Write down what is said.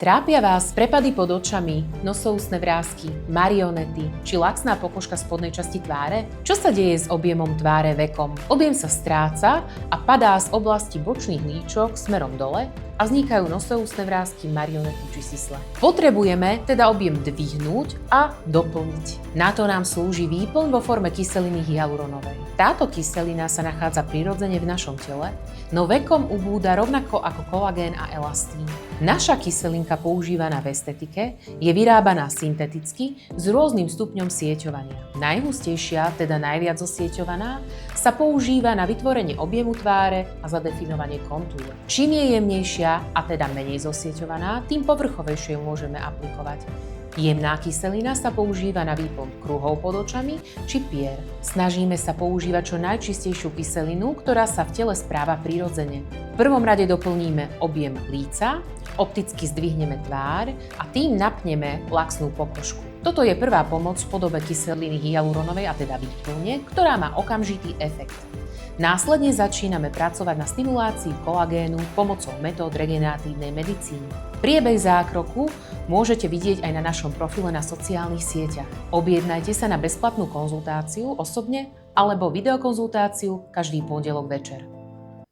Trápia vás prepady pod očami, nosoústne vrásky, marionety či laxná pokožka spodnej časti tváre? Čo sa deje s objemom tváre vekom? Objem sa stráca a padá z oblasti bočných líčok smerom dole a vznikajú nosoústne vrásky, marionety či sisle. Potrebujeme teda objem dvihnúť a doplniť. Na to nám slúži výplň vo forme kyseliny hyaluronovej. Táto kyselina sa nachádza prirodzene v našom tele, no vekom ubúda rovnako ako kolagén a elastín. Naša kyselinka používaná v estetike je vyrábaná synteticky s rôznym stupňom sieťovania. Najhustejšia, teda najviac zosieťovaná, sa používa na vytvorenie objemu tváre a zadefinovanie kontúr. Čím je jemnejšia a teda menej zosieťovaná, tým povrchovejšie ju môžeme aplikovať. Jemná kyselina sa používa na výplň kruhov pod očami či pier. Snažíme sa používať čo najčistejšiu kyselinu, ktorá sa v tele správa prirodzene. V prvom rade doplníme objem líca, opticky zdvihneme tvár a tým napneme laxnú pokožku. Toto je prvá pomoc v podobe kyseliny hyaluronovej, a teda výplne, ktorá má okamžitý efekt. Následne začíname pracovať na stimulácii kolagénu pomocou metód regeneratívnej medicíny. Priebeh zákroku môžete vidieť aj na našom profile na sociálnych sieťach. Objednajte sa na bezplatnú konzultáciu osobne alebo videokonzultáciu každý pondelok večer.